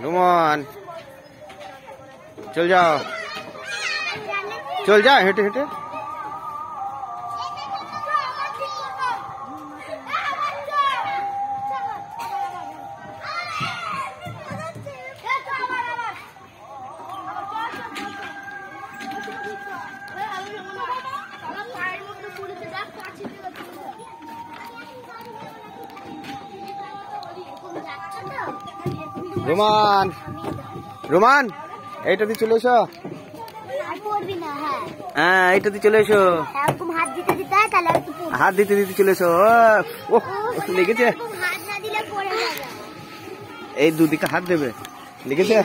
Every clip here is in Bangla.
রোমান চল যাও, চল যা হেঁটে হেঁটে। রোমান রোমান এইটা দিয়ে চলে এসো। হ্যাঁ এইটা দিয়ে চলে এসো, হাত দিতে দিতে চলে এসো। ও লেগেছে, এই দুদিকে হাত দেবে, লেগেছে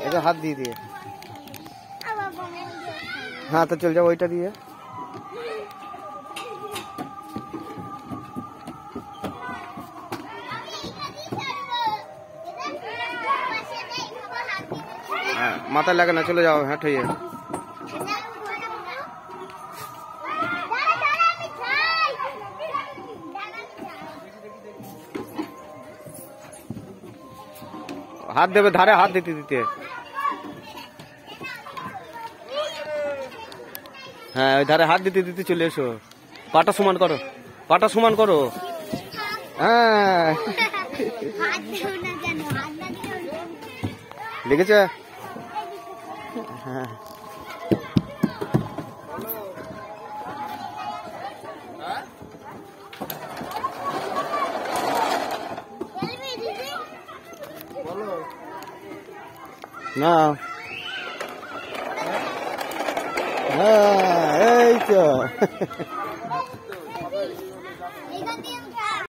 এটা হাত দিয়ে দিয়ে। হ্যাঁ তো চল যাও ওইটা দিয়ে। হ্যাঁ মাথায় লাগে না, চলে যাও হ্যাঁ ঠিক আছে। হাত দেবে ধারে, হাত দিতে দিতে। হ্যাঁ ওই ধারে হাত দিতে দিতে চলে এসো। পাটা সমান করো, পাটা সমান করো। হ্যাঁ লেগেছে। হ্যাঁ না, হ্যাঁ এই তো